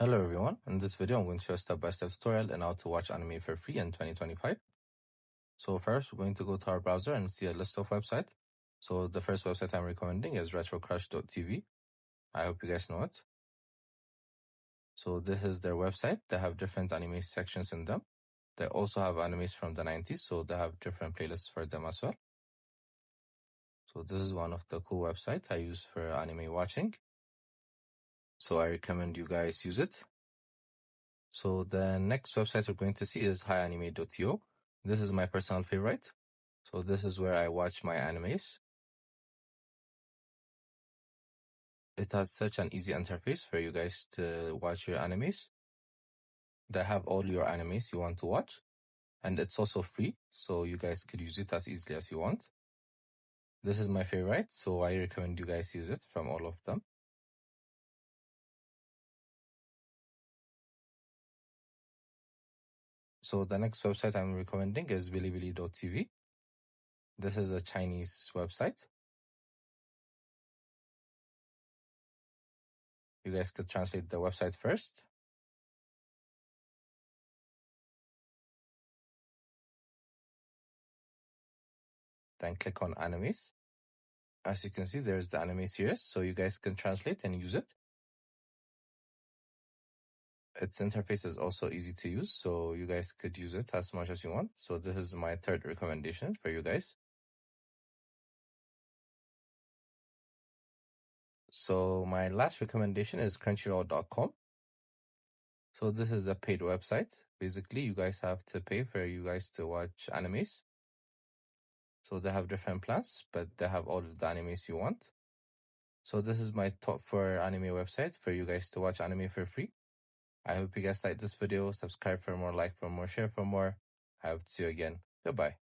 Hello everyone, in this video I'm going to show a step-by-step tutorial on how to watch anime for free in 2025. So first we're going to go to our browser and see a list of websites. So the first website I'm recommending is retrocrush.tv. I hope you guys know it. So this is their website. They have different anime sections in them. They also have animes from the 90s, so they have different playlists for them as well. So this is one of the cool websites I use for anime watching. So I recommend you guys use it. So the next website we're going to see is hianime.to. This is my personal favorite. So this is where I watch my animes. It has such an easy interface for you guys to watch your animes. They have all your animes you want to watch. And it's also free, so you guys could use it as easily as you want. This is my favorite, so I recommend you guys use it from all of them. So the next website I'm recommending is bilibili.tv. This is a Chinese website. You guys could translate the website first. Then click on animes. As you can see, there's the anime series, so you guys can translate and use it. Its interface is also easy to use, so you guys could use it as much as you want. So this is my third recommendation for you guys. So my last recommendation is crunchyroll.com. So this is a paid website. Basically, you guys have to pay for you guys to watch animes. So they have different plans, but they have all of the animes you want. So this is my top 4 anime websites for you guys to watch anime for free. I hope you guys like this video. Subscribe for more, like for more, share for more. I hope to see you again. Goodbye.